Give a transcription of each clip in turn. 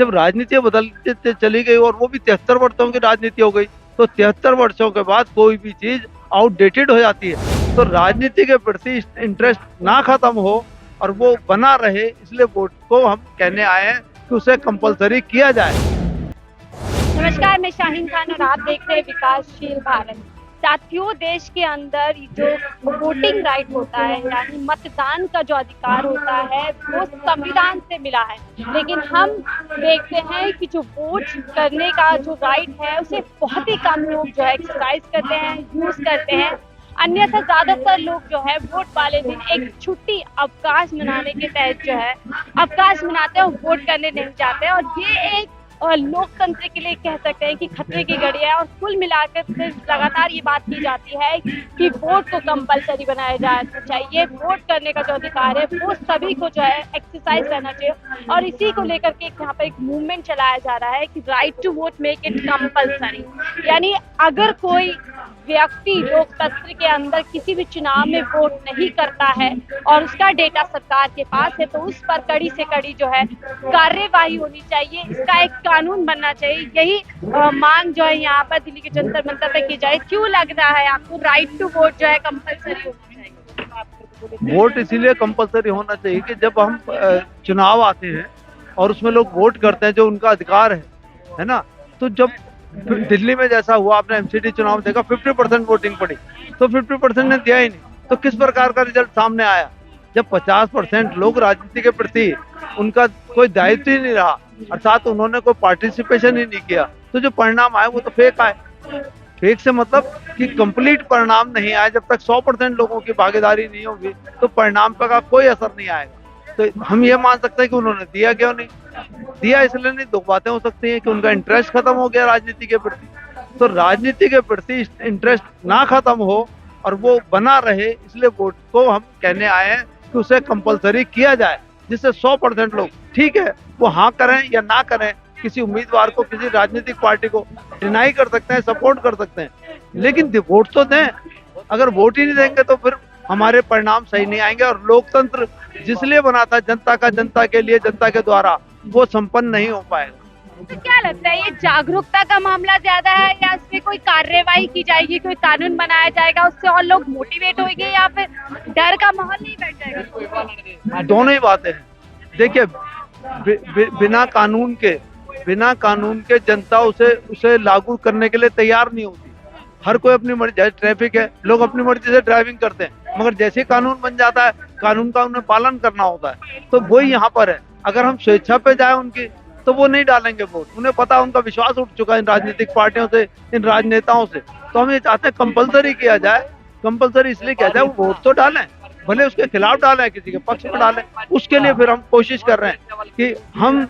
जब राजनीति बदलते चली गई और वो भी 73 वर्षों की राजनीति हो गई, तो 73 वर्षों के बाद कोई भी चीज आउटडेटेड हो जाती है। तो राजनीति के प्रति इंटरेस्ट ना खत्म हो और वो बना रहे, इसलिए वोट को हम कहने आए हैं कि उसे कंपलसरी किया जाए। नमस्कार, मैं शाहीन खान और आप देख रहे हैं विकासशील भारत। साथियों, देश के अंदर जो वोटिंग राइट होता है यानी मतदान का जो अधिकार होता है वो संविधान से मिला है, लेकिन हम देखते हैं कि जो वोट करने का जो राइट है उसे बहुत ही कम लोग जो है एक्सरसाइज करते हैं, यूज करते हैं। अन्यथा ज्यादातर लोग जो है वोट वाले दिन एक छुट्टी अवकाश मनाने के तहत जो है अवकाश मनाते हैं और वोट करने नहीं जाते हैं। और ये एक लोकतंत्र के लिए कह सकते हैं कि खतरे की घड़ी है। और कुल मिलाकर लगातार ये बात की जाती है कि वोट को कंपलसरी बनाया जाना चाहिए। वोट करने का जो अधिकार है वो सभी को जो है एक्सरसाइज करना चाहिए, और इसी को लेकर के यहाँ पर एक मूवमेंट चलाया जा रहा है कि right to vote make it compulsory. यानी अगर कोई व्यक्ति लोकतंत्र के अंदर किसी भी चुनाव में वोट नहीं करता है और उसका डेटा सरकार के पास है, तो उस पर कड़ी से कड़ी जो है कार्यवाही होनी चाहिए। इसका एक कानून बनना चाहिए। यही मांग जो है यहाँ पर दिल्ली के जंतर मंतर पे की जाए। क्यों लग रहा है आपको राइट टू वोट जो है कंपलसरी होना चाहिए? वोट इसीलिए कंपलसरी होना चाहिए कि जब हम चुनाव आते हैं और उसमें लोग वोट करते हैं, जो उनका अधिकार है ना। तो जब दिल्ली में जैसा हुआ, आपने एमसीडी चुनाव देखा, 50% वोटिंग पड़ी, तो 50% ने दिया ही नहीं, तो किस प्रकार का रिजल्ट सामने आया? जब 50% लोग राजनीति के प्रति उनका कोई दायित्व ही नहीं रहा, अर्थात उन्होंने कोई पार्टिसिपेशन ही नहीं किया, तो जो परिणाम आए वो तो फेक आए। फेक से मतलब कि कंप्लीट परिणाम नहीं आए। जब तक 100% लोगों की भागीदारी नहीं होगी तो परिणाम का कोई असर नहीं आएगा। तो हम ये मान सकते हैं कि उन्होंने दिया क्यों नहीं दिया, इसलिए नहीं। दो बातें हो सकती हैं कि उनका इंटरेस्ट खत्म हो गया राजनीति के प्रति। तो राजनीति के प्रति इंटरेस्ट ना खत्म हो और वो बना रहे, इसलिए वोट को हम कहने आए हैं कि उसे कंपलसरी किया जाए, जिससे 100% लोग, ठीक है, वो हाँ करें या ना करें, किसी उम्मीदवार को, किसी राजनीतिक पार्टी को डिनाई कर सकते हैं, सपोर्ट कर सकते हैं, लेकिन वोट तो दें। अगर वोट ही नहीं देंगे तो फिर हमारे परिणाम सही नहीं आएंगे। और लोकतंत्र जिसलिए बना था, जनता का, जनता के लिए, जनता के द्वारा, वो संपन्न नहीं हो पाएगा। तो क्या लगता है, ये जागरूकता का मामला ज्यादा है या इसमें कोई कार्यवाही की जाएगी, कोई कानून बनाया जाएगा, उससे और लोग मोटिवेट होंगे, या फिर डर का माहौल नहीं बैठ जाएगा? दोनों ही बातें हैं। देखिए, बिना कानून के जनता उसे लागू करने के लिए तैयार नहीं होती। हर कोई अपनी मर्जी, जैसे ट्रैफिक है, लोग अपनी मर्जी से ड्राइविंग करते हैं, मगर जैसे कानून बन जाता है, कानून का उन्हें पालन करना होता है। तो वही यहाँ पर है। अगर हम स्वेच्छा पे जाए उनकी, तो वो नहीं डालेंगे वोट। उन्हें पता है, उनका विश्वास उठ चुका है इन राजनीतिक पार्टियों से, इन राजनेताओं से। तो हम ये चाहते हैं कंपलसरी किया जाए। कंपलसरी इसलिए किया जाए, वो वोट तो डालें, भले उसके खिलाफ डालें, किसी के पक्ष में डालें। उसके लिए फिर हम कोशिश कर रहे हैं कि हम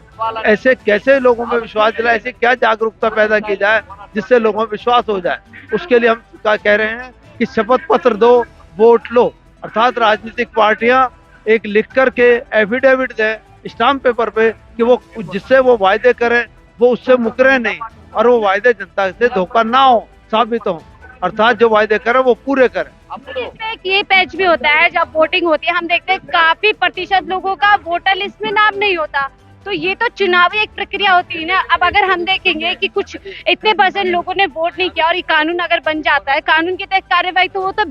ऐसे कैसे लोगों में विश्वास दिलाएं, ऐसे क्या जागरूकता पैदा की जाए जिससे लोगों में विश्वास हो जाए। उसके लिए हम कह रहे हैं कि शपथ पत्र दो, वोट लो, अर्थात राजनीतिक पार्टियां एक लिख करके एफिडेविट दें स्टाम्प पेपर पे कि वो जिससे वो वायदे करें वो उससे मुकरे नहीं, और वो वायदे जनता से धोखा ना हो साबित हो, अर्थात जो वायदे करें वो पूरे करें। इसमें ये पैच भी होता है, जब वोटिंग होती है हम देखते हैं काफी प्रतिशत लोगों का वोटर लिस्ट में नाम नहीं होता। तो ये तो चुनावी एक प्रक्रिया होती है ना। अब अगर हम देखेंगे कि कुछ इतने % लोगों ने वोट नहीं किया और ये कानून अगर बन जाता है, कानून के तहत कार्यवाही, तो वो तो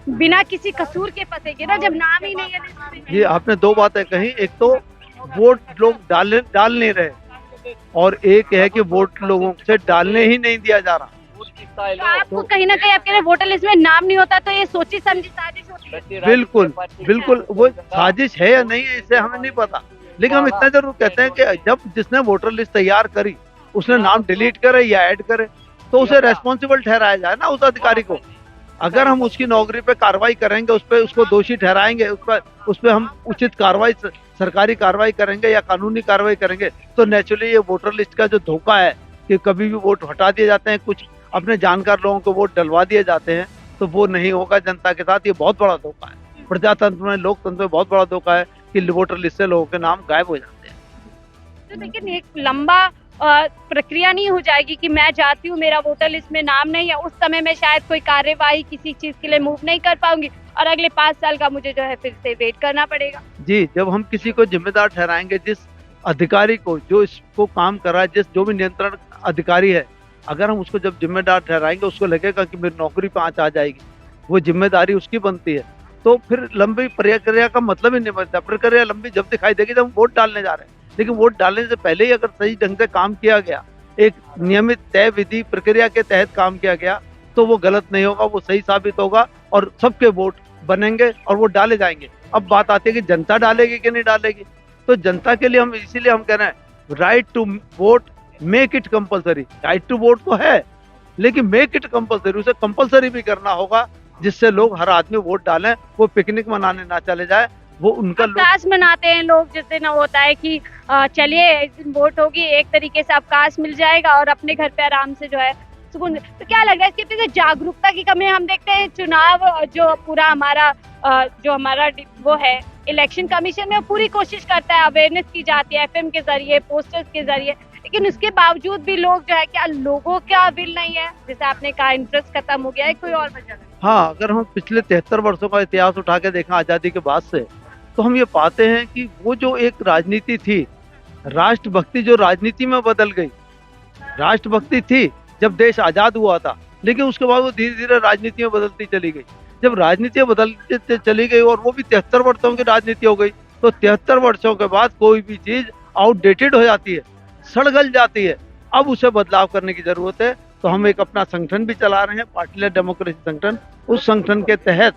बिना किसी कसूर के फंसेगी ना, जब नाम ही नहीं है लिस्ट में। ये आपने दो बातें कही। एक तो वोट लोग डाल नहीं रहे, और एक है कि वोट लोगों से डालने ही नहीं दिया जा रहा। तो आपको कहीं ना कहीं आपके वोटर लिस्ट में नाम नहीं होता, तो ये सोची समझी साजिश होती है? बिल्कुल वो साजिश है या नहीं है, इससे हमें नहीं पता, लेकिन हम इतना जरूर कहते हैं कि जब जिसने वोटर लिस्ट तैयार करी उसने नाम डिलीट करे या ऐड करे, तो उसे रेस्पॉन्सिबल ठहराया जाए ना, उस अधिकारी को। अगर हम उसकी नौकरी पे कार्रवाई करेंगे, उसको दोषी ठहराएंगे, उस पर हम उचित कार्रवाई, सरकारी कार्रवाई करेंगे या कानूनी कार्रवाई करेंगे, तो नेचुरली ये वोटर लिस्ट का जो धोखा है कि कभी भी वोट हटा दिए जाते हैं, कुछ अपने जानकार लोगों को वोट डलवा दिए जाते हैं, तो वो नहीं होगा जनता के साथ। ये बहुत बड़ा धोखा है प्रजातंत्र में, लोकतंत्र में बहुत बड़ा धोखा है कि वोटर लिस्ट से लोगों के नाम गायब हो जाते हैं। तो लेकिन एक लंबा प्रक्रिया नहीं हो जाएगी कि मैं जाती हूँ, मेरा वोटर लिस्ट में नाम नहीं है, उस समय में शायद कोई कार्यवाही किसी चीज के लिए मूव नहीं कर पाऊंगी और अगले 5 साल का मुझे जो है फिर से वेट करना पड़ेगा। जी, जब हम किसी को जिम्मेदार ठहराएंगे, जिस अधिकारी को, जो इसको काम कर रहा है, जो भी नियंत्रण अधिकारी है, अगर हम उसको जब जिम्मेदार ठहराएंगे, उसको लगेगा कि मेरी नौकरी पे आँच आ जाएगी, वो जिम्मेदारी उसकी बनती है, तो फिर लंबी प्रक्रिया का मतलब ही नहीं बनता। प्रक्रिया लंबी जब दिखाई देगी जब हम वोट डालने जा रहे हैं, लेकिन वोट डालने से पहले ही अगर सही ढंग से काम किया गया, एक नियमित तय विधि प्रक्रिया के तहत काम किया गया, तो वो गलत नहीं होगा, वो सही साबित होगा और सबके वोट बनेंगे और वो डाले जाएंगे। अब बात आती है कि जनता डालेगी कि नहीं डालेगी, तो जनता के लिए हम इसीलिए हम कह रहे हैं right to vote, make it compulsory. Right to vote तो है, लेकिन मेक इट कंपलसरी, उसे कंपलसरी भी करना होगा, जिससे लोग, हर आदमी वोट डालें, वो पिकनिक मनाने ना चले जाए, वो उनका अवकाश मनाते हैं लोग, जिस दिन होता है कि चलिए इस दिन वोट होगी, एक तरीके से अवकाश मिल जाएगा और अपने घर पे आराम से जो है सुकून। तो क्या लग रहा है इसके पीछे जागरूकता की कमी है? हम देखते हैं चुनाव जो पूरा हमारा वो है, इलेक्शन कमीशन में पूरी कोशिश करता है, अवेयरनेस की जाती है एफएम के जरिए, पोस्टर्स के जरिए, लेकिन उसके बावजूद भी लोग जो है, क्या लोगों का विल नहीं है? जैसे आपने कहा इंटरेस्ट खत्म हो गया है, कोई और वजह नहीं? हाँ, अगर हम पिछले 73 वर्षों का इतिहास उठा के देखें आजादी के बाद से, तो हम ये पाते हैं कि वो जो एक राजनीति थी, राष्ट्रभक्ति जो राजनीति में बदल गई। राष्ट्रभक्ति थी जब देश आजाद हुआ था, लेकिन उसके बाद वो धीरे धीरे राजनीति में बदलती चली गई। जब राजनीति बदलती चली गई और वो भी 73 वर्षों की राजनीति हो गई, तो 73 वर्षों के बाद कोई भी चीज आउटडेटेड हो जाती है, सड़ गल जाती है। अब उसे बदलाव करने की जरूरत है। तो हम एक अपना संगठन भी चला रहे हैं, पार्टी लेड डेमोक्रेसी संगठन। उस संगठन के तहत,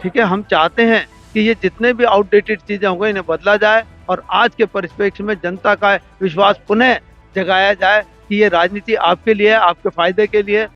ठीक है, हम चाहते हैं कि ये जितने भी आउटडेटेड चीजें हो गई, इन्हें बदला जाए और आज के परिप्रेक्ष्य में जनता का विश्वास पुनः जगाया जाए कि ये राजनीति आपके लिए है, आपके फायदे के लिए।